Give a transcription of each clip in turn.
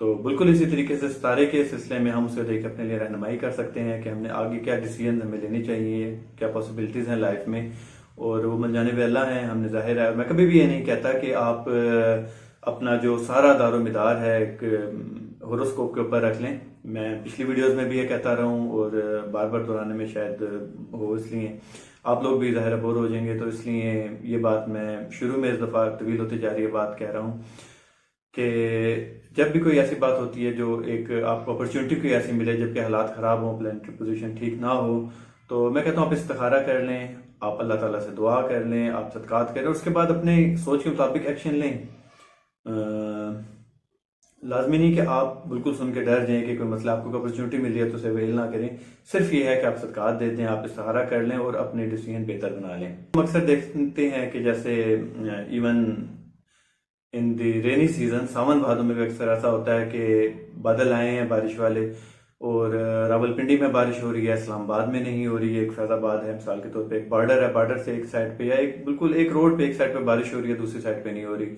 تو بالکل اسی طریقے سے ستارے کے سلسلے میں ہم اسے دیکھ کے اپنے لیے رہنمائی کر سکتے ہیں کہ ہم نے آگے کیا ڈیسیژن ہمیں لینی چاہیے، کیا پاسبلٹیز ہیں لائف میں، اور وہ من جانب اللہ ہیں. ہم نے ظاہر ہے، میں کبھی بھی یہ نہیں کہتا کہ آپ اپنا جو سارا دار و مدار ہے ایک ہوروسکوپ کے اوپر رکھ لیں. میں پچھلی ویڈیوز میں بھی یہ کہتا رہا ہوں اور بار بار دہرانے میں شاید ہو، اس لیے آپ لوگ بھی ظاہر بور ہو جائیں گے، تو اس لیے یہ بات میں شروع میں اس دفعہ طویل ہوتی جا رہی ہے بات کہہ رہا ہوں کہ جب بھی کوئی ایسی بات ہوتی ہے جو ایک آپ کو اپرچونٹی کوئی ایسی ملے جبکہ حالات خراب ہوں، پلانٹری پوزیشن ٹھیک نہ ہو، تو میں کہتا ہوں آپ استخارہ کر لیں، آپ اللہ تعالیٰ سے دعا کر لیں، آپ صدقات کریں، اس کے بعد اپنے سوچ کے مطابق ایکشن لیں. لازمی نہیں کہ آپ بالکل سن کے ڈر جائیں کہ کوئی مسئلہ آپ کو اپرچونٹی ملی ہے تو اسے ویل نہ کریں. صرف یہ ہے کہ آپ صدقات دے دیں، آپ استخارہ کر لیں اور اپنے ڈیسیژن بہتر بنا لیں. ہم اکثر دیکھتے ہیں کہ جیسے even in the rainy season, ساون بھادوں میں بھی اکثر ایسا ہوتا ہے کہ بادل آئے ہیں بارش والے، اور راولپنڈی میں بارش ہو رہی ہے، اسلام آباد میں نہیں ہو رہی ہے. ایک فیض آباد ہے مثال کے طور پہ، ایک بارڈر ہے، بارڈر سے ایک سائڈ پہ یا ایک بالکل ایک روڈ پہ ایک سائڈ پہ بارش ہو رہی ہے، دوسری سائڈ پہ نہیں ہو رہی.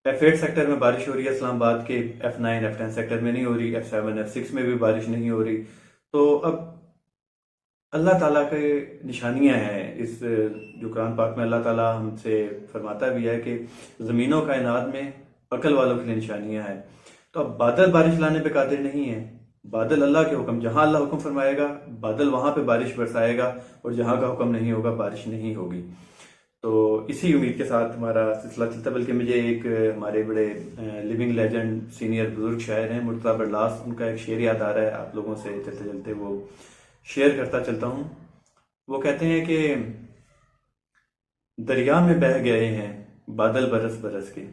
F8 سیکٹر میں بارش ہو رہی ہے اسلام آباد کے، F9 F10 سیکٹر میں نہیں ہو رہی، F7 F6 میں بھی بارش نہیں ہو رہی. تو اب اللہ تعالیٰ کے نشانیاں ہیں، اس جو قرآن پاک میں اللہ تعالیٰ ہم سے فرماتا بھی ہے کہ زمین و کائنات میں عقل والوں کے لیے نشانیاں ہیں. تو اب بادل بارش لانے پہ قادر نہیں ہیں، بادل اللہ کے حکم، جہاں اللہ حکم فرمائے گا بادل وہاں پہ بارش برسائے گا، اور جہاں کا حکم نہیں ہوگا بارش نہیں ہوگی. تو اسی امید کے ساتھ ہمارا سلسلہ چلتا، بلکہ مجھے ایک ہمارے بڑے لیونگ لیجنڈ سینئر بزرگ شاعر ہیں مرتضیٰ برلاس، ان کا ایک شعر یاد آ رہا ہے، آپ لوگوں سے چلتے چلتے وہ شیئر کرتا چلتا ہوں. وہ کہتے ہیں کہ دریا میں بہہ گئے ہیں بادل برس برس کے،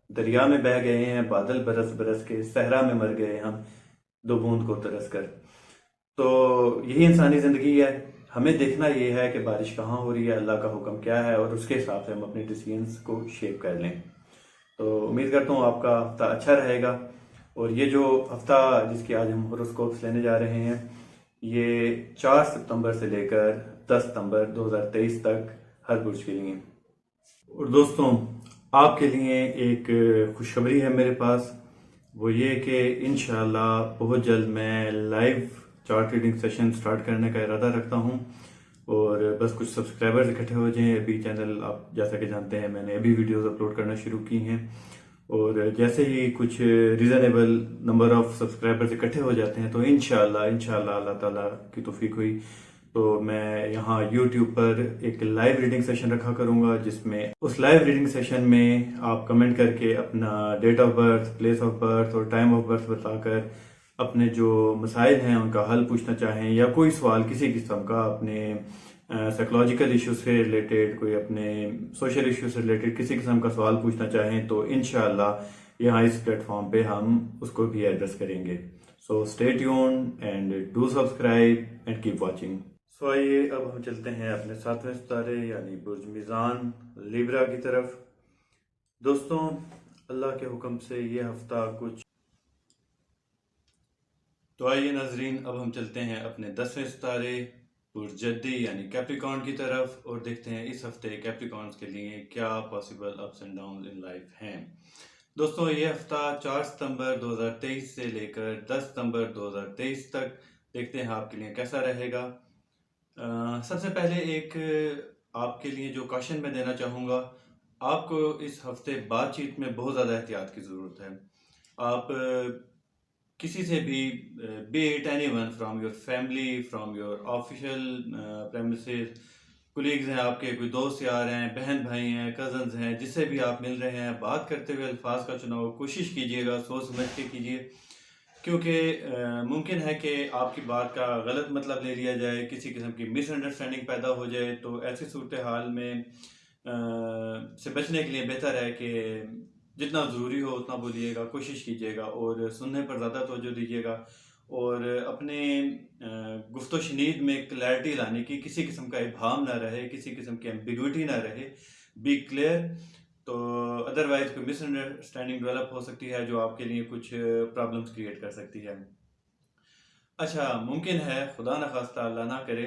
دریا میں بہہ گئے ہیں بادل برس برس کے، صحرا میں مر گئے ہم دو بوند کو ترس کر. تو یہی انسانی زندگی ہے، ہمیں دیکھنا یہ ہے کہ بارش کہاں ہو رہی ہے، اللہ کا حکم کیا ہے، اور اس کے حساب سے ہم اپنے ڈیسیژنس کو شیپ کر لیں. تو امید کرتا ہوں آپ کا ہفتہ اچھا رہے گا. اور یہ جو ہفتہ جس کی آج ہم ہوروسکوپس لینے جا رہے ہیں، یہ 4 ستمبر سے لے کر 10 ستمبر 2023 تک ہر برج کے لیے. اور دوستوں، آپ کے لیے ایک خوشخبری ہے میرے پاس، وہ یہ کہ انشاءاللہ بہت جلد میں live chart reading session start کرنے کا ارادہ رکھتا ہوں. اور بس کچھ سبسکرائبرز اکٹھے ہو جائیں. ابھی چینل آپ جیسا کہ جانتے ہیں میں نے ابھی ویڈیوز اپلوڈ کرنا شروع کی ہیں، اور جیسے ہی کچھ ریزنیبل نمبر آف سبسکرائبرز اکٹھے ہو جاتے ہیں تو انشاءاللہ اللہ تعالیٰ کی توفیق ہوئی تو میں یہاں یوٹیوب پر ایک لائیو ریڈنگ سیشن رکھا کروں گا، جس میں اس لائیو ریڈنگ سیشن میں آپ کمنٹ کر کے اپنا date of birth, place of birth اور ٹائم آف برتھ بتا کر اپنے جو مسائل ہیں ان کا حل پوچھنا چاہیں، یا کوئی سوال کسی قسم کا اپنے سائیکولوجیکل ایشوز سے ریلیٹڈ، کوئی اپنے سوشل ایشوز سے ریلیٹڈ کسی قسم کا سوال پوچھنا چاہیں، تو انشاءاللہ یہاں اس پلیٹ فارم پہ ہم اس کو بھی ایڈریس کریں گے. So stay tuned and do subscribe and keep watching. So آئیے اب ہم چلتے ہیں اپنے 7ویں ستارے یعنی برج میزان لیبرا کی طرف. دوستوں، اللہ کے حکم سے یہ ہفتہ کچھ تو آئیے ناظرین، اب ہم چلتے ہیں اپنے 10ویں ستارے برج جدی یعنی کیپریکارن کی طرف، اور دیکھتے ہیں اس ہفتے کیپریکارنز کے لیے کیا possible ups and Downs in life ہیں. دوستوں، یہ ہفتہ 4 ستمبر 2023 سے لے کر 10 ستمبر 2023 تک دیکھتے ہیں آپ کے لیے کیسا رہے گا. سب سے پہلے ایک آپ کے لیے جو کاشن میں دینا چاہوں گا، آپ کو اس ہفتے بات چیت میں بہت زیادہ احتیاط کی ضرورت ہے. آپ کسی سے بھی be it anyone from your family, from your official premises، colleagues ہیں آپ کے، کوئی دوست یار ہیں، بہن بھائی ہیں، کزنز ہیں، جس سے بھی آپ مل رہے ہیں، بات کرتے ہوئے الفاظ کا چناؤ کوشش کیجیے گا سوچ سمجھ کے کیجیے، کیونکہ ممکن ہے کہ آپ کی بات کا غلط مطلب لے لیا جائے، کسی قسم کی مس انڈرسٹینڈنگ پیدا ہو جائے. تو ایسی صورتحال میں سے بچنے کے لیے بہتر ہے کہ جتنا ضروری ہو اتنا بولیے گا، کوشش کیجیے گا، اور سننے پر زیادہ توجہ دیجیے گا، اور اپنے گفت و شنید میں کلیئرٹی لانے کی، کسی قسم کا ابہام نہ رہے، کسی قسم کی ایمبیگوٹی نہ رہے، بی کلیئر. تو ادروائز کوئی مس انڈرسٹینڈنگ ڈیولپ ہو سکتی ہے جو آپ کے لیے کچھ پرابلمس کریٹ کر سکتی ہے. اچھا، ممکن ہے، خدا نخواستہ اللہ نہ کرے،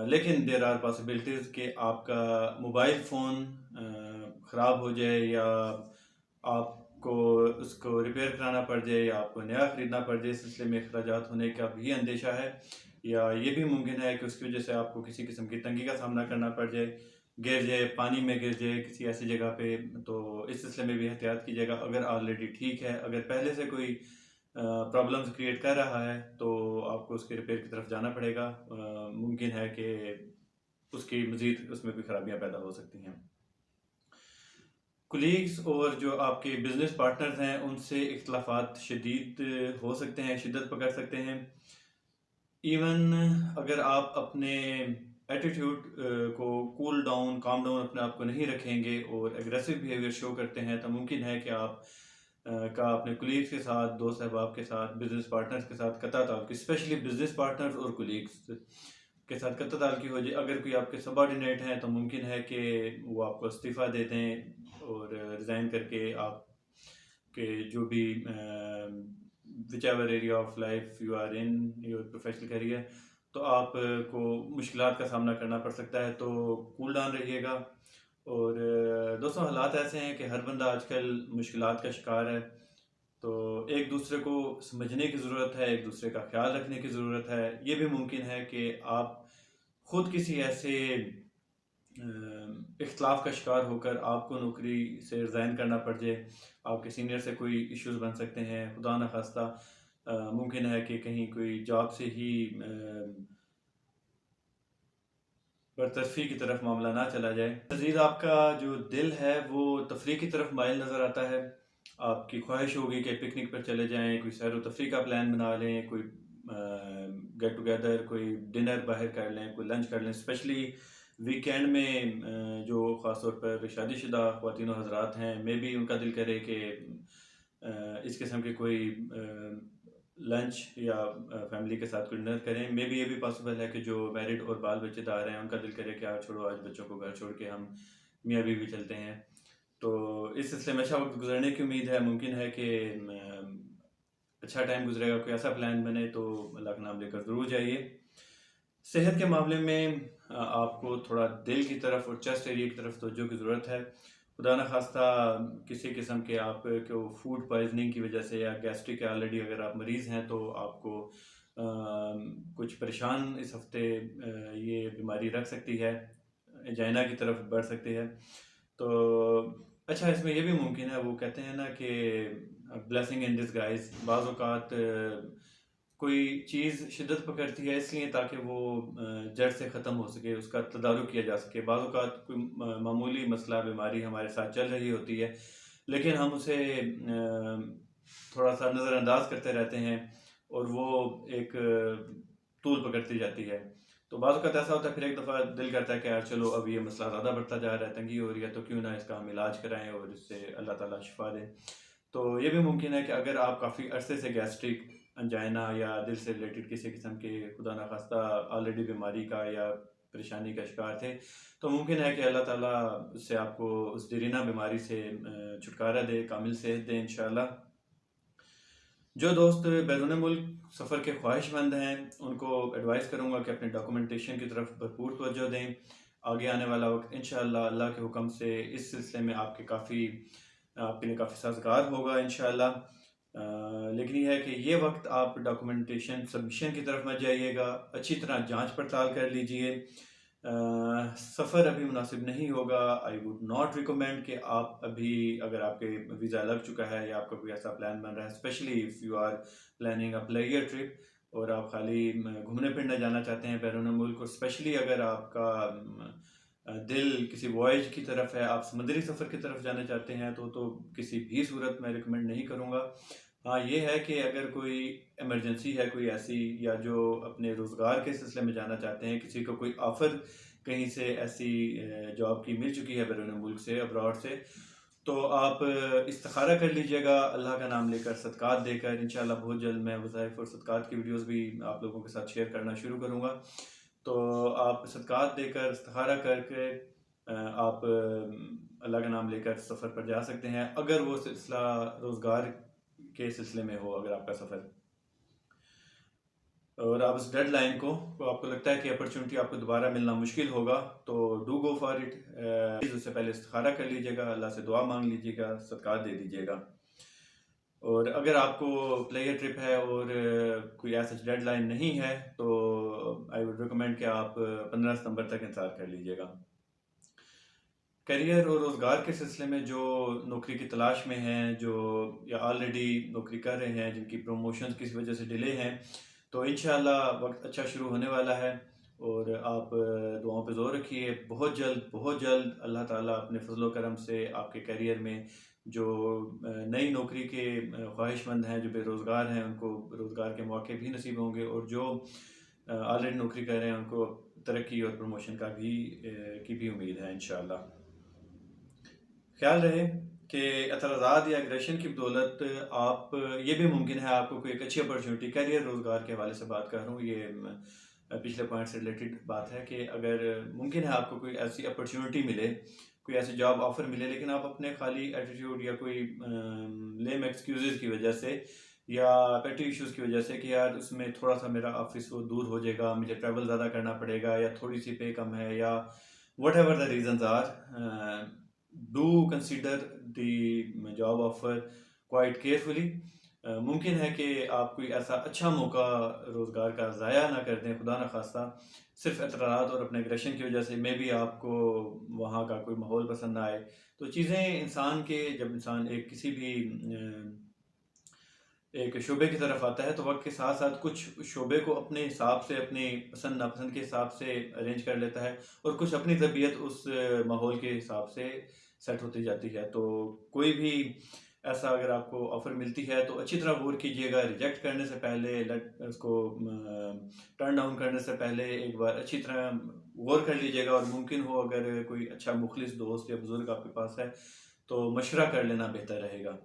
لیکن دیر آر پاسبلٹیز کہ آپ کا موبائل فون خراب ہو جائے، یا آپ کو اس کو ریپیئر کرانا پڑ جائے یا آپ کو نیا خریدنا پڑ جائے، اس سلسلے میں اخراجات ہونے کا بھی اندیشہ ہے، یا یہ بھی ممکن ہے کہ اس کی وجہ سے آپ کو کسی قسم کی تنگی کا سامنا کرنا پڑ جائے، گر جائے، پانی میں گر جائے کسی ایسی جگہ پہ، تو اس سلسلے میں بھی احتیاط کیجیے گا۔ اگر آلریڈی ٹھیک ہے، اگر پہلے سے کوئی پرابلمز کریٹ کر رہا ہے تو آپ کو اس کے ریپیئر کی طرف جانا پڑے گا، ممکن ہے کہ اس کی مزید اس میں بھی خرابیاں پیدا ہو سکتی ہیں۔ کولیگز اور جو آپ کے بزنس پارٹنرز ہیں ان سے اختلافات شدید ہو سکتے ہیں، شدت پکڑ سکتے ہیں۔ ایون اگر آپ اپنے ایٹیٹیوڈ کو کول ڈاؤن، کام ڈاؤن اپنے آپ کو نہیں رکھیں گے اور ایگریسو بیہیویئر شو کرتے ہیں تو ممکن ہے کہ آپ کا اپنے کولیگز کے ساتھ، دوست احباب کے ساتھ، بزنس پارٹنرز کے ساتھ قطع تعلقی، اسپیشلی بزنس پارٹنرز اور کولیگز کے ساتھ قطع تعلقی ہو جائے۔ اگر کوئی آپ کے سب آرڈینیٹ ہیں تو ممکن ہے کہ وہ آپ کو استعفیٰ دے دیں اور ریزائن کر کے آپ کے جو بھی whichever area of life you are in your professional career، تو آپ کو مشکلات کا سامنا کرنا پڑ سکتا ہے، تو کول ڈاؤن رہیے گا۔ اور دوستوں، حالات ایسے ہیں کہ ہر بندہ آج کل مشکلات کا شکار ہے، تو ایک دوسرے کو سمجھنے کی ضرورت ہے، ایک دوسرے کا خیال رکھنے کی ضرورت ہے۔ یہ بھی ممکن ہے کہ آپ خود کسی ایسے اختلاف کا شکار ہو کر آپ کو نوکری سے ریزائن کرنا پڑ جائے، آپ کے سینئر سے کوئی ایشوز بن سکتے ہیں، خدا نخواستہ ممکن ہے کہ کہیں کوئی جاب سے ہی برطرفی کی طرف معاملہ نہ چلا جائے۔ مزید آپ کا جو دل ہے وہ تفریح کی طرف مائل نظر آتا ہے، آپ کی خواہش ہوگی کہ پکنک پر چلے جائیں، کوئی سیر و تفریح کا پلان بنا لیں، کوئی گیٹ ٹوگیدر، کوئی ڈنر باہر کر لیں، کوئی لنچ کر لیں، اسپیشلی ویکینڈ میں جو خاص طور پر شادی شدہ خواتین و حضرات ہیں، میں بھی ان کا دل کرے کہ اس قسم کے کوئی لنچ یا فیملی کے ساتھ کوئی ڈنر کریں۔ میں بھی یہ بھی پاسبل ہے کہ جو میرڈ اور بال بچے دار ہیں ان کا دل کرے کہ چھوڑو آج بچوں کو گھر چھوڑ کے ہم میاں بیوی چلتے ہیں، تو اس سلسلے میں اچھا وقت گزرنے کی امید ہے۔ ممکن ہے کہ اچھا ٹائم گزرے گا، کوئی ایسا پلان بنے تو اللہ کا نام لے کر ضرور جائیے۔ صحت کے معاملے میں آپ کو تھوڑا دل کی طرف اور چیسٹ ایریا کی طرف توجہ کی ضرورت ہے۔ خدا نخواستہ کسی قسم کے آپ کو فوڈ پوائزننگ کی وجہ سے یا گیسٹرک کے آلریڈی اگر آپ مریض ہیں تو آپ کو کچھ پریشان اس ہفتے یہ بیماری رکھ سکتی ہے، انجائنا کی طرف بڑھ سکتی ہے۔ تو اچھا، اس میں یہ بھی ممکن ہے، وہ کہتے ہیں نا کہ بلیسنگ ان ڈسگائز، بعض اوقات کوئی چیز شدت پکڑتی ہے اس لیے تاکہ وہ جڑ سے ختم ہو سکے، اس کا تدارک کیا جا سکے۔ بعض اوقات کوئی معمولی مسئلہ، بیماری ہمارے ساتھ چل رہی ہوتی ہے لیکن ہم اسے تھوڑا سا نظر انداز کرتے رہتے ہیں اور وہ ایک طول پکڑتی جاتی ہے۔ تو بعض اوقات ایسا ہوتا ہے، پھر ایک دفعہ دل کرتا ہے کہ یار چلو اب یہ مسئلہ زیادہ بڑھتا جا رہا ہے، تنگی ہو رہی ہے، تو کیوں نہ اس کا ہم علاج کرائیں اور اس سے اللہ تعالیٰ شفا دیں۔ تو یہ بھی ممکن ہے کہ اگر آپ کافی عرصے سے گیسٹرک، انجائنا یا دل سے ریلیٹڈ کسی قسم کے خدا نخواستہ آلریڈی بیماری کا یا پریشانی کا شکار تھے، تو ممکن ہے کہ اللہ تعالیٰ اس سے آپ کو اس دیرینہ بیماری سے چھٹکارا دے، کامل صحت دے انشاءاللہ۔ جو دوست بیرون ملک سفر کے خواہش مند ہیں ان کو ایڈوائز کروں گا کہ اپنے ڈاکومنٹیشن کی طرف بھرپور توجہ دیں۔ آگے آنے والا وقت انشاءاللہ اللہ کے حکم سے اس سلسلے میں آپ کے لیے کافی سازگار ہوگا انشاءاللہ۔ لیکن یہ ہے کہ یہ وقت آپ ڈاکومنٹیشن سبمیشن کی طرف مت جائیے گا، اچھی طرح جانچ پڑتال کر لیجئے۔ سفر ابھی مناسب نہیں ہوگا، آئی ووڈ ناٹ ریکمینڈ کہ آپ ابھی، اگر آپ کے ویزا لگ چکا ہے یا آپ کا کوئی ایسا پلان بن رہا ہے، specially if you are planning a player trip اور آپ خالی گھومنے پھرنے جانا چاہتے ہیں بیرون ملک، اور اسپیشلی اگر آپ کا دل کسی وائج کی طرف ہے، آپ سمندری سفر کی طرف جانا چاہتے ہیں، تو کسی بھی صورت میں ریکمینڈ نہیں کروں گا۔ ہاں یہ ہے کہ اگر کوئی ایمرجنسی ہے کوئی ایسی، یا جو اپنے روزگار کے سلسلے میں جانا چاہتے ہیں، کسی کو کوئی آفر کہیں سے ایسی جاب کی مل چکی ہے بیرون ملک سے، ابراڈ سے، تو آپ استخارہ کر لیجئے گا اللہ کا نام لے کر، صدقات دے کر۔ انشاءاللہ بہت جلد میں وظائف اور صدقات کی ویڈیوز بھی آپ لوگوں کے ساتھ شیئر کرنا شروع کروں گا، تو آپ صدقات دے کر، استخارہ کر کے آپ اللہ کا نام لے کر سفر پر جا سکتے ہیں، اگر وہ سلسلہ روزگار کے سلسلے میں ہو، اگر آپ کا سفر اور آپ اس ڈیڈ لائن کو آپ کو لگتا ہے کہ اپرچونٹی آپ کو دوبارہ ملنا مشکل ہوگا، تو ڈو گو فار اٹ۔ اس سے پہلے استخارہ کر لیجئے گا، اللہ سے دعا مانگ لیجئے گا، صدقات دے دیجئے گا۔ اور اگر آپ کو پلیئر ٹرپ ہے اور کوئی ایسا ڈیڈ لائن نہیں ہے تو آئی وڈ ریکمینڈ کہ آپ 15 ستمبر تک انتظار کر لیجیے گا۔ کیریئر اور روزگار کے سلسلے میں جو نوکری کی تلاش میں ہیں، جو یا آلریڈی نوکری کر رہے ہیں، جن کی پروموشنز کسی وجہ سے ڈیلے ہیں، تو انشاءاللہ وقت اچھا شروع ہونے والا ہے، اور آپ دعاؤں پہ زور رکھیے۔ بہت جلد اللہ تعالیٰ اپنے فضل و کرم سے آپ کے کیریئر میں جو نئی نوکری کے خواہش مند ہیں، جو بے روزگار ہیں، ان کو روزگار کے موقع بھی نصیب ہوں گے، اور جو آلریڈی نوکری کر رہے ہیں ان کو ترقی اور پروموشن کی بھی امید ہے انشاءاللہ۔ خیال رہے کہ اعتراضات یا اگریشن کی بدولت آپ یہ بھی ممکن ہے آپ کو کوئی ایک اچھی اپرچونٹی، کیریئر روزگار کے حوالے سے بات کر رہا ہوں، یہ پچھلے پوائنٹ سے ریلیٹڈ بات ہے کہ اگر ممکن ہے آپ کو کوئی ایسی اپرچونٹی ملے، کوئی ایسی جاب آفر ملے، لیکن آپ اپنے خالی ایٹیٹیوڈ یا کوئی لیم ایکسکیوزز کی وجہ سے یا پیٹی ایشوز کی وجہ سے کہ یار اس میں تھوڑا سا میرا آفس وہ دور ہو جائے گا، مجھے ٹریول زیادہ کرنا پڑے گا، یا تھوڑی سی پے کم ہے، یا whatever the reasons are, do consider the job offer quite carefully. ممکن ہے کہ آپ کوئی ایسا اچھا موقع روزگار کا ضائع نہ کر دیں، خدا نخواستہ، صرف اعتراضات اور اپنے اگریشن کی وجہ سے۔ میں بھی آپ کو وہاں کا کوئی ماحول پسند نہ آئے، تو چیزیں انسان کے، جب انسان ایک کسی بھی ایک شعبے کی طرف آتا ہے تو وقت کے ساتھ ساتھ کچھ شعبے کو اپنے حساب سے، اپنی پسند ناپسند کے حساب سے ارینج کر لیتا ہے، اور کچھ اپنی طبیعت اس ماحول کے حساب سے سیٹ ہوتی جاتی ہے۔ تو کوئی بھی ایسا اگر آپ کو آفر ملتی ہے تو اچھی طرح غور کیجیے گا، ریجیکٹ کرنے سے پہلے، اس کو ٹرن ڈاؤن کرنے سے پہلے ایک بار اچھی طرح غور کر لیجیے گا، اور ممکن ہو اگر کوئی اچھا مخلص دوست یا بزرگ آپ کے پاس ہے تو مشورہ کر لینا بہتر رہے گا۔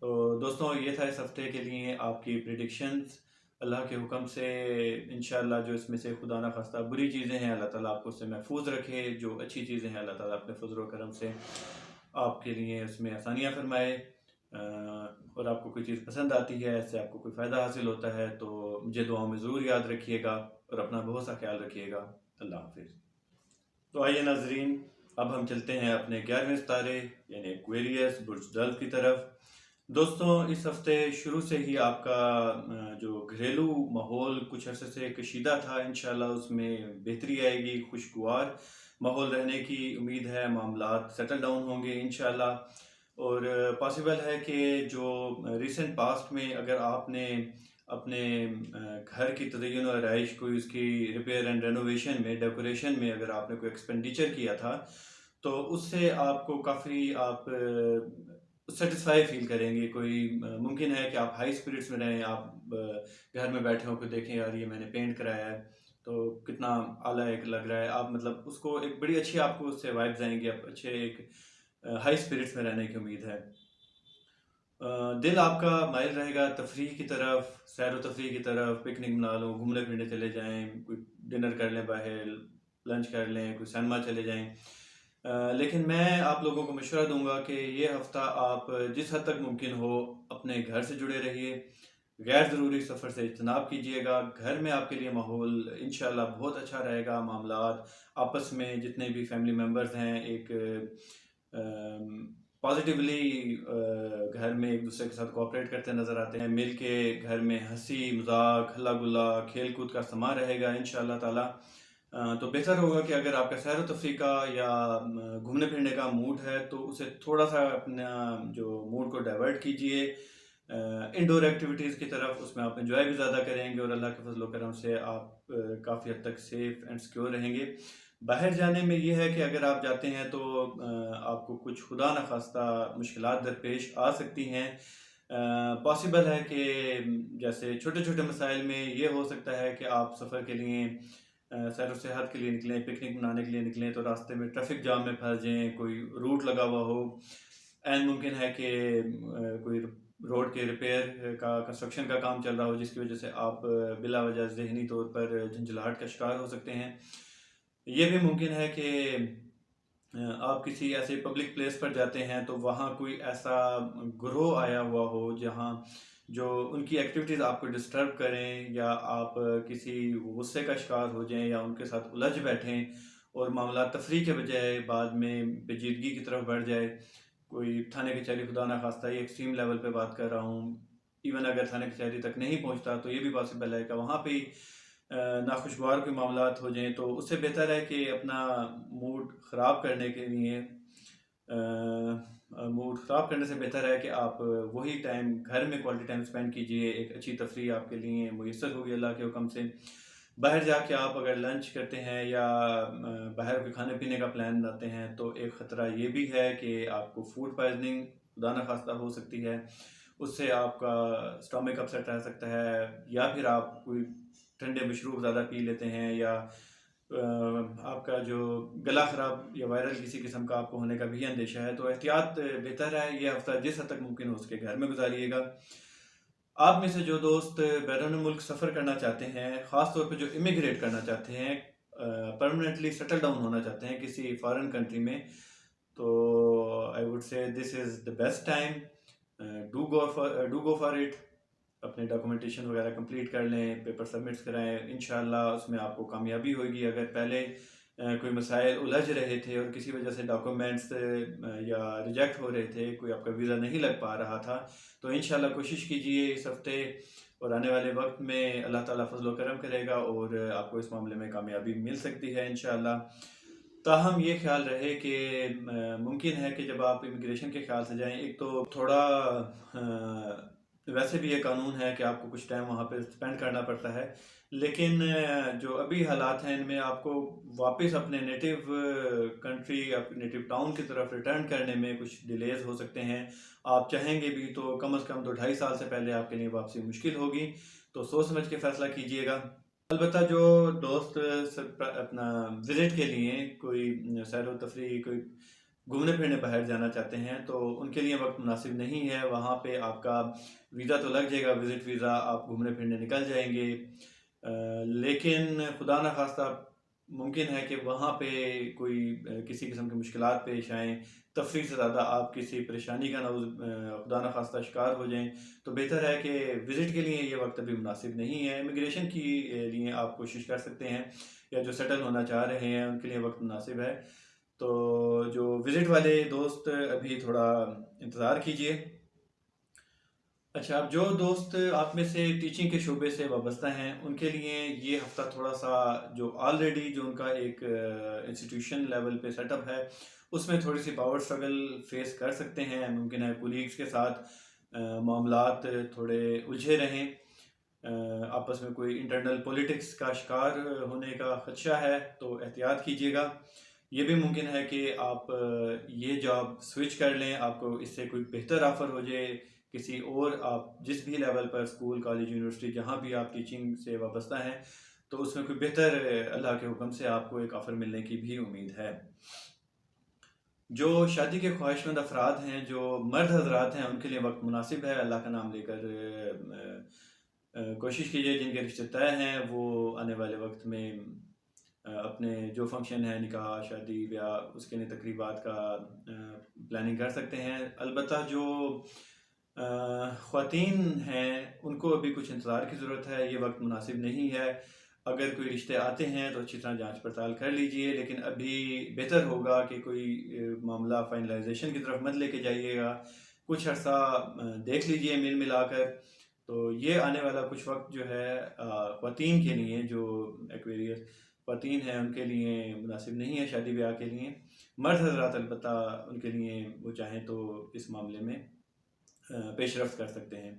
تو دوستوں، یہ تھا اس ہفتے کے لیے آپ کی پریڈکشنز۔ اللہ کے حکم سے انشاءاللہ جو اس میں سے خدا نہ خواستہ بری چیزیں ہیں، اللہ تعالیٰ آپ کو اس سے محفوظ رکھے، جو اچھی چیزیں ہیں اللہ تعالیٰ اپنے فضل و کرم سے آپ کے لیے اس میں آسانیاں فرمائے، اور آپ کو کوئی چیز پسند آتی ہے، اس سے آپ کو کوئی فائدہ حاصل ہوتا ہے تو مجھے دعاؤں میں ضرور یاد رکھیے گا، اور اپنا بہت سا خیال رکھیے گا۔ اللہ حافظ۔ تو آئیے ناظرین، اب ہم چلتے ہیں اپنے 11ویں ستارے یعنی ایکویریس برج ڈلف کی طرف۔ دوستوں، اس ہفتے شروع سے ہی آپ کا جو گھریلو ماحول کچھ عرصے سے کشیدہ تھا، انشاءاللہ اس میں بہتری آئے گی، خوشگوار ماحول رہنے کی امید ہے، معاملات سیٹل ڈاؤن ہوں گے انشاءاللہ، اور پاسبل ہے کہ جو ریسنٹ پاسٹ میں اگر آپ نے اپنے گھر کی تزئین و آرائش کو، اس کی ریپیئر اینڈ رینوویشن میں، ڈیکوریشن میں اگر آپ نے کوئی ایکسپینڈیچر کیا تھا تو اس سے آپ کو کافی آپ سیٹسفائی فیل کریں گے۔ کوئی ممکن ہے کہ آپ ہائی اسپرٹس میں رہیں، آپ گھر میں بیٹھے ہوں، کوئی دیکھیں یار یہ میں نے پینٹ کرایا ہے تو کتنا اعلیٰ ایک لگ رہا ہے، آپ مطلب اس کو ایک بڑی اچھی آپ کو اس سے وائبز آئیں گے، آپ اچھے ایک ہائی اسپرٹس میں رہنے کی امید ہے۔ دل آپ کا مائل رہے گا تفریح کی طرف، سیر و تفریح کی طرف، پکنک بنا لو، گھومنے پھرنے چلے جائیں، کوئی ڈنر کر لیں باہر، لنچ کر لیں، کوئی سینما چلے جائیں۔ لیکن میں آپ لوگوں کو مشورہ دوں گا کہ یہ ہفتہ آپ جس حد تک ممکن ہو اپنے گھر سے جڑے رہیے، غیر ضروری سفر سے اجتناب کیجیے گا۔ گھر میں آپ کے لیے ماحول انشاءاللہ بہت اچھا رہے گا، معاملات آپس میں جتنے بھی فیملی ممبرز ہیں ایک پازیٹیولی گھر میں ایک دوسرے کے ساتھ کوآپریٹ کرتے نظر آتے ہیں، مل کے گھر میں ہنسی مذاق، ہلا گلا، کھیل کود کا سماں رہے گا انشاءاللہ تعالی۔ تو بہتر ہوگا کہ اگر آپ کا سیر و تفریح کا یا گھومنے پھرنے کا موڈ ہے تو اسے تھوڑا سا اپنا جو موڈ کو ڈائیورٹ کیجئے انڈور ایکٹیویٹیز کی طرف، اس میں آپ انجوائے بھی زیادہ کریں گے، اور اللہ کے فضل و کرم سے آپ کافی حد تک سیف اینڈ سیکیور رہیں گے۔ باہر جانے میں یہ ہے کہ اگر آپ جاتے ہیں تو آپ کو کچھ خدا نخواستہ مشکلات درپیش آ سکتی ہیں۔ پاسبل ہے کہ جیسے چھوٹے چھوٹے مسائل میں یہ ہو سکتا ہے کہ آپ سفر کے لیے، سیر و سیاحت کے لیے نکلیں، پکنک منانے کے لیے نکلیں تو راستے میں ٹریفک جام میں پھنس جائیں، کوئی روٹ لگا ہوا ہو، اینڈ ممکن ہے کہ کوئی روڈ کے ریپیئر کا، کنسٹرکشن کا کام چل رہا ہو، جس کی وجہ سے آپ بلا وجہ ذہنی طور پر جھنجھلاہٹ کا شکار ہو سکتے ہیں۔ یہ بھی ممکن ہے کہ آپ کسی ایسے پبلک پلیس پر جاتے ہیں تو وہاں کوئی ایسا گروہ آیا ہوا ہو جہاں جو ان کی ایکٹیویٹیز آپ کو ڈسٹرب کریں، یا آپ کسی غصے کا شکار ہو جائیں، یا ان کے ساتھ الجھ بیٹھیں اور معاملات تفریح کے بجائے بعد میں پیچیدگی کی طرف بڑھ جائے۔ کوئی تھانے کچہری خدا نہ خواستہ یہ ایکسٹریم لیول پہ بات کر رہا ہوں، ایون اگر تھانے کچہری تک نہیں پہنچتا تو یہ بھی پاسبل ہے کہ وہاں پہ ناخوشگوار کوئی معاملات ہو جائیں، تو اس سے بہتر ہے کہ اپنا موڈ خراب کرنے کے لیے موڈ خراب کرنے سے بہتر ہے کہ آپ وہی ٹائم گھر میں کوالٹی ٹائم سپینڈ کیجئے. ایک اچھی تفریح آپ کے لیے میسر ہوگی اللہ کے حکم سے. باہر جا کے آپ اگر لنچ کرتے ہیں یا باہر کوئی کھانے پینے کا پلان بناتے ہیں تو ایک خطرہ یہ بھی ہے کہ آپ کو فوڈ پوائزننگ خدا نہ خواستہ ہو سکتی ہے. اس سے آپ کا اسٹامک اپسیٹ رہ سکتا ہے، یا پھر آپ کوئی ٹھنڈے مشروب زیادہ پی لیتے ہیں، یا آپ کا جو گلا خراب یا وائرل کسی قسم کا آپ کو ہونے کا بھی اندیشہ ہے. تو احتیاط بہتر ہے. یہ ہفتہ جس حد تک ممکن ہو اس کے گھر میں گزاریے گا. آپ میں سے جو دوست بیرون ملک سفر کرنا چاہتے ہیں، خاص طور پہ جو امیگریٹ کرنا چاہتے ہیں، پرماننٹلی سیٹل ڈاؤن ہونا چاہتے ہیں کسی فارن کنٹری میں، تو I would say this is the best time. Do go for it. اپنے ڈاکومنٹیشن وغیرہ کمپلیٹ کر لیں، پیپر سبمٹس کرائیں، انشاءاللہ اس میں آپ کو کامیابی ہوگی. اگر پہلے کوئی مسائل الجھ رہے تھے اور کسی وجہ سے ڈاکومنٹس یا ریجیکٹ ہو رہے تھے، کوئی آپ کا ویزا نہیں لگ پا رہا تھا، تو انشاءاللہ کوشش کیجئے اس ہفتے اور آنے والے وقت میں اللہ تعالیٰ فضل و کرم کرے گا اور آپ کو اس معاملے میں کامیابی مل سکتی ہے انشاءاللہ. تاہم یہ خیال رہے کہ ممکن ہے کہ جب آپ امیگریشن کے خیال سے جائیں، ایک تو تھوڑا ویسے بھی یہ قانون ہے کہ آپ کو کچھ ٹائم وہاں پہ سپینڈ کرنا پڑتا ہے، لیکن جو ابھی حالات ہیں ان میں آپ کو واپس اپنے نیٹو کنٹری، اپنے نیٹو ٹاؤن کی طرف ریٹرن کرنے میں کچھ ڈیلیز ہو سکتے ہیں. آپ چاہیں گے بھی تو کم از کم 2-2.5 سال سے پہلے آپ کے لیے واپسی مشکل ہوگی. تو سوچ سمجھ کے فیصلہ کیجئے گا. البتہ جو دوست اپنا وزٹ کے لیے کوئی سیر و تفریح، کوئی گھومنے پھرنے باہر جانا چاہتے ہیں، تو ان کے لیے وقت مناسب نہیں ہے. وہاں پہ آپ کا ویزا تو لگ جائے گا، وزٹ ویزا، آپ گھومنے پھرنے نکل جائیں گے، لیکن خدا نہ خواستہ ممکن ہے کہ وہاں پہ کوئی کسی قسم کی مشکلات پیش آئیں، تفریح سے زیادہ آپ کسی پریشانی کا خدا نہ خواستہ شکار ہو جائیں. تو بہتر ہے کہ وزٹ کے لیے یہ وقت ابھی مناسب نہیں ہے. امیگریشن کے لیے آپ کوشش کر سکتے ہیں، یا جو سیٹل ہونا چاہ رہے ہیں ان کے لیے وقت مناسب ہے. تو جو وزٹ والے دوست ابھی تھوڑا انتظار کیجئے. اچھا، اب جو دوست آپ میں سے ٹیچنگ کے شعبے سے وابستہ ہیں ان کے لیے یہ ہفتہ تھوڑا سا، جو آلریڈی جو ان کا ایک انسٹیٹیوشن لیول پہ سیٹ اپ ہے اس میں تھوڑی سی پاور سٹرگل فیس کر سکتے ہیں. ممکن ہے کولیگز کے ساتھ معاملات تھوڑے الجھے رہیں، آپس میں کوئی انٹرنل پولیٹکس کا شکار ہونے کا خدشہ ہے، تو احتیاط کیجیے گا. یہ بھی ممکن ہے کہ آپ یہ جاب سوئچ کر لیں، آپ کو اس سے کوئی بہتر آفر ہو جائے کسی اور، آپ جس بھی لیول پر اسکول، کالج، یونیورسٹی جہاں بھی آپ ٹیچنگ سے وابستہ ہیں، تو اس میں کوئی بہتر اللہ کے حکم سے آپ کو ایک آفر ملنے کی بھی امید ہے. جو شادی کے خواہش مند افراد ہیں، جو مرد حضرات ہیں، ان کے لیے وقت مناسب ہے. اللہ کا نام لے کر کوشش کیجئے جن کے رشتے طے ہیں وہ آنے والے وقت میں اپنے جو فنکشن ہے، نکاح، شادی، بیاہ، اس کے لیے تقریبات کا پلاننگ کر سکتے ہیں. البتہ جو خواتین ہیں ان کو ابھی کچھ انتظار کی ضرورت ہے، یہ وقت مناسب نہیں ہے. اگر کوئی رشتے آتے ہیں تو اچھی طرح جانچ پڑتال کر لیجئے، لیکن ابھی بہتر ہوگا کہ کوئی معاملہ فائنلائزیشن کی طرف مت لے کے جائیے گا. کچھ عرصہ دیکھ لیجئے مل ملا کر. تو یہ آنے والا کچھ وقت جو ہے خواتین کے لیے، جو ایکویریس خواتین ہیں ان کے لیے مناسب نہیں ہے شادی بیاہ کے لیے. مرد حضرات البتہ ان کے لیے وہ چاہیں تو اس معاملے میں پیش رفت کر سکتے ہیں.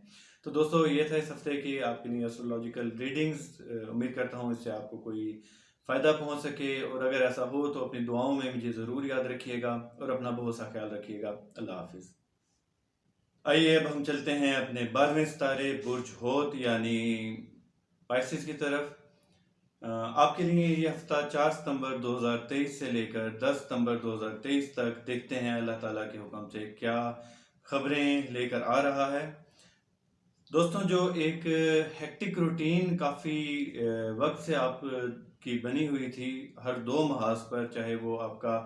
تو دوستو یہ تھا اس ہفتے کی آپ کے لیے ایسٹرولوجیکل ریڈنگز. امید کرتا ہوں اس سے آپ کو کوئی فائدہ پہنچ سکے، اور اگر ایسا ہو تو اپنی دعاؤں میں مجھے ضرور یاد رکھیے گا اور اپنا بہت سا خیال رکھیے گا. اللہ حافظ. آئیے اب ہم چلتے ہیں اپنے 12ویں ستارے برج ہوت یعنی پائسس کی طرف. آپ کے لیے یہ ہفتہ 4 ستمبر 2023 سے لے کر 10 ستمبر 2023 تک دیکھتے ہیں اللہ تعالیٰ کے حکم سے کیا خبریں لے کر آ رہا ہے. دوستوں، جو ایک ہیکٹک روٹین کافی وقت سے آپ کی بنی ہوئی تھی ہر 2 محاذ پر، چاہے وہ آپ کا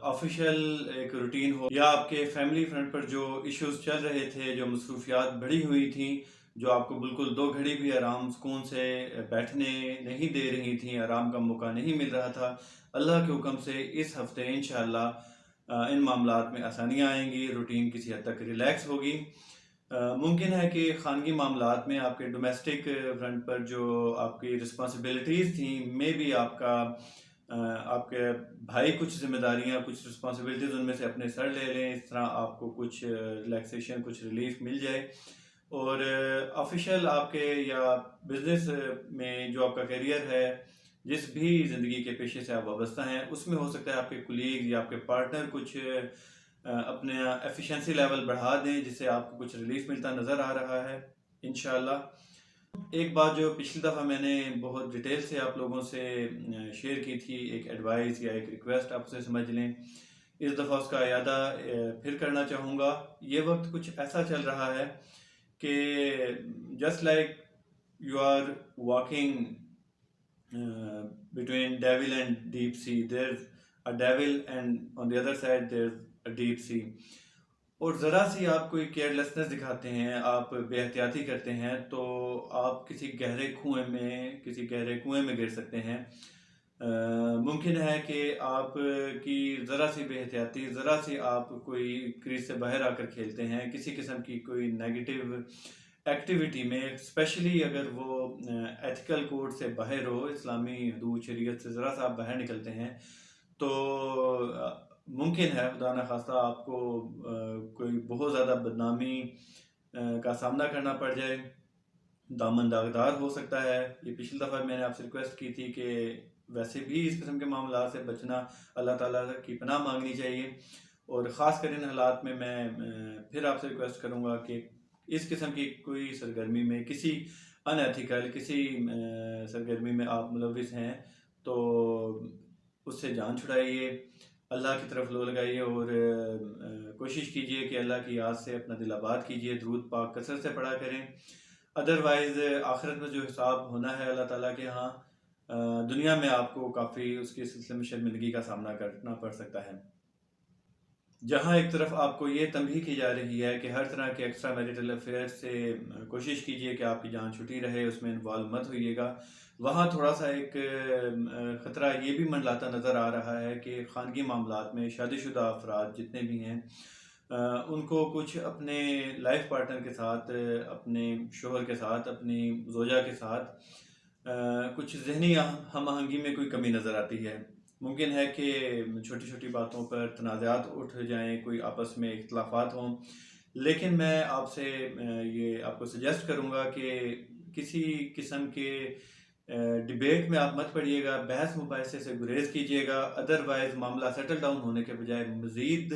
آفیشیل ایک روٹین ہو یا آپ کے فیملی فرنٹ پر جو ایشوز چل رہے تھے، جو مصروفیات بڑھی ہوئی تھیں، جو آپ کو بالکل 2 گھڑی بھی آرام سکون سے بیٹھنے نہیں دے رہی تھیں، آرام کا موقع نہیں مل رہا تھا، اللہ کے حکم سے اس ہفتے انشاءاللہ ان معاملات میں آسانیاں آئیں گی، روٹین کسی حد تک ریلیکس ہوگی۔ ممکن ہے کہ خانگی معاملات میں آپ کے ڈومیسٹک فرنٹ پر جو آپ کی رسپانسبلٹیز تھیں، میں بھی آپ کے بھائی کچھ ذمہ داریاں، کچھ رسپانسبلٹیز ان میں سے اپنے سر لے لیں، اس طرح آپ کو کچھ ریلیکسیشن، کچھ ریلیف مل جائے۔ اور آفیشیل آپ کے یا بزنس میں جو آپ کا کیریئر ہے، جس بھی زندگی کے پیشے سے آپ وابستہ ہیں، اس میں ہو سکتا ہے آپ کے کولیگ یا آپ کے پارٹنر کچھ اپنے ایفیشنسی لیول بڑھا دیں، جس سے آپ کو کچھ ریلیف ملتا نظر آ رہا ہے انشاءاللہ۔ ایک بات جو پچھلی دفعہ میں نے بہت ڈیٹیل سے آپ لوگوں سے شیئر کی تھی، ایک ایڈوائس یا ایک ریکویسٹ آپ سے سمجھ لیں، اس دفعہ اس کا اعادہ پھر کرنا چاہوں گا۔ یہ وقت کچھ ایسا چل رہا ہے کہ just like you are walking between devil and deep sea, there's a devil and on the other side there's a deep sea. اور ذرا سی آپ کوئی کیئرلیسنس دکھاتے ہیں، آپ بے احتیاطی کرتے ہیں، تو آپ کسی گہرے کنویں میں گر سکتے ہیں۔ ممکن ہے کہ آپ کی ذرا سی بے احتیاطی، ذرا سی آپ کوئی کریز سے باہر آ کر کھیلتے ہیں، کسی قسم کی کوئی نیگیٹو ایکٹیویٹی میں، اسپیشلی اگر وہ ایتھیکل کوڈ سے باہر ہو، اسلامی حدود شریعت سے ذرا سا آپ باہر نکلتے ہیں، تو ممکن ہے خدا نخواستہ آپ کو کوئی بہت زیادہ بدنامی کا سامنا کرنا پڑ جائے، دامن داغدار ہو سکتا ہے۔ یہ پچھلی دفعہ میں نے آپ سے ریکویسٹ کی تھی کہ ویسے بھی اس قسم کے معاملات سے بچنا، اللہ تعالیٰ کی پناہ مانگنی چاہیے، اور خاص کر ان حالات میں پھر آپ سے ریکویسٹ کروں گا کہ اس قسم کی کوئی سرگرمی میں، کسی ان ایتھیکل کسی سرگرمی میں آپ ملوث ہیں تو اس سے جان چھڑائیے، اللہ کی طرف لو لگائیے، اور کوشش کیجئے کہ اللہ کی یاد سے اپنا دل آباد کیجئے، درود پاک کثرت سے پڑھا کریں۔ ادروائز آخرت میں جو حساب ہونا ہے اللہ تعالیٰ کے ہاں، دنیا میں آپ کو کافی اس کے سلسلے میں شرمندگی کا سامنا کرنا پڑ سکتا ہے۔ جہاں ایک طرف آپ کو یہ تنبیہ کی جا رہی ہے کہ ہر طرح کے ایکسٹرا میریٹل افیئر سے کوشش کیجئے کہ آپ کی جان چھٹی رہے، اس میں انوالو مت ہوئیے گا، وہاں تھوڑا سا ایک خطرہ یہ بھی منڈلاتا نظر آ رہا ہے کہ خانگی معاملات میں شادی شدہ افراد جتنے بھی ہیں، ان کو کچھ اپنے لائف پارٹنر کے ساتھ، اپنے شوہر کے ساتھ، اپنی زوجہ کے ساتھ کچھ ذہنی ہم آہنگی میں کوئی کمی نظر آتی ہے۔ ممکن ہے کہ چھوٹی چھوٹی باتوں پر تنازعات اٹھ جائیں، کوئی آپس میں اختلافات ہوں، لیکن میں آپ سے یہ آپ کو سجیسٹ کروں گا کہ کسی قسم کے ڈیبیٹ میں آپ مت پڑیے گا، بحث مباحثے سے گریز کیجیے گا، ادروائز معاملہ سیٹل ڈاؤن ہونے کے بجائے مزید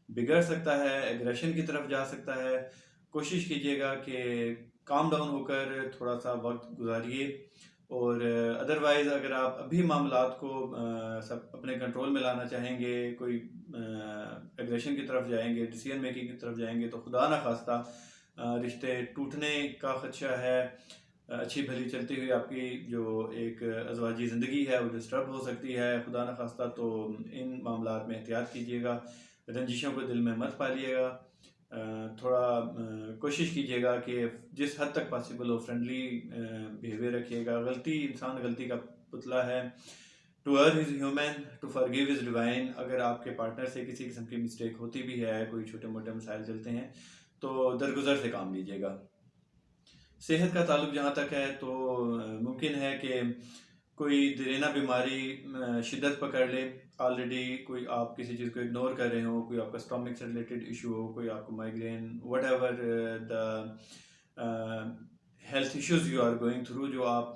بگڑ سکتا ہے، ایگریشن کی طرف جا سکتا ہے۔ کوشش کیجیے گا کہ کام ڈاؤن ہو کر تھوڑا سا وقت گزاریے، اور ادروائز اگر آپ ابھی معاملات کو سب اپنے کنٹرول میں لانا چاہیں گے، کوئی ایگریشن کی طرف جائیں گے، ڈیسیژن میکنگ کی طرف جائیں گے، تو خدا نخواستہ رشتے ٹوٹنے کا خدشہ ہے، اچھی بھلی چلتی ہوئی آپ کی جو ایک ازواجی زندگی ہے وہ ڈسٹرب ہو سکتی ہے خدا نخواستہ۔ تو ان معاملات میں احتیاط کیجیے گا، رنجشوں کو دل میں مت پالیے گا، تھوڑا کوشش کیجیے گا کہ جس حد تک پاسبل ہو فرینڈلی بیہیویئر رکھیے گا۔ انسان غلطی کا پتلا ہے، to err is human, to forgive is divine. اگر آپ کے پارٹنر سے کسی قسم کی مسٹیک ہوتی بھی ہے، کوئی چھوٹے موٹے مسائل چلتے ہیں، تو درگزر سے کام لیجیے گا۔ صحت کا تعلق جہاں تک ہے تو ممکن ہے کہ کوئی دیرینہ بیماری شدت پکڑ لے، آلریڈی کوئی آپ کسی چیز کو اگنور کر رہے ہوں، کوئی آپ کا اسٹامک سے ریلیٹڈ ایشو ہو، کوئی آپ کو migraine, whatever the health issues you are going through, جو آپ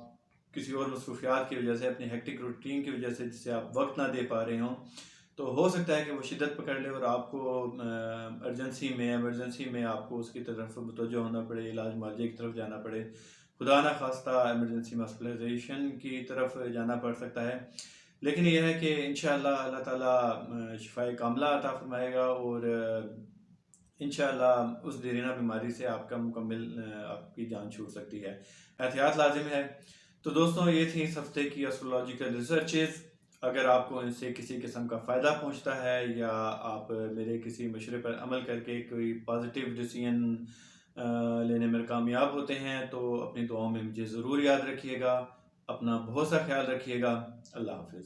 کسی اور مصروفیات کی وجہ سے، اپنی ہیکٹک روٹین کی وجہ سے جس سے آپ وقت نہ دے پا رہے ہوں، تو ہو سکتا ہے کہ وہ شدت پکڑ لے اور آپ کو ایمرجنسی میں آپ کو اس کی طرف متوجہ ہونا پڑے، علاج معالجے کی طرف جانا پڑے، خدا نہ خواستہ ایمرجنسی ہاسپٹلائزیشن کی طرف جانا پڑ سکتا ہے۔ لیکن یہ ہے کہ انشاءاللہ اللہ تعالیٰ شفائے کاملہ عطا فرمائے گا، اور انشاءاللہ اس دیرینہ بیماری سے آپ کا مکمل آپ کی جان چھوٹ سکتی ہے۔ احتیاط لازم ہے۔ تو دوستوں، یہ تھی اس ہفتے کی ایسٹرولوجیکل ریسرچز۔ اگر آپ کو ان سے کسی قسم کا فائدہ پہنچتا ہے، یا آپ میرے کسی مشورے پر عمل کر کے کوئی پازیٹیو ڈیسیژن لینے میں کامیاب ہوتے ہیں، تو اپنی دعاؤں میں مجھے ضرور یاد رکھیے گا۔ اپنا بہت سا خیال رکھیے گا۔ اللہ حافظ۔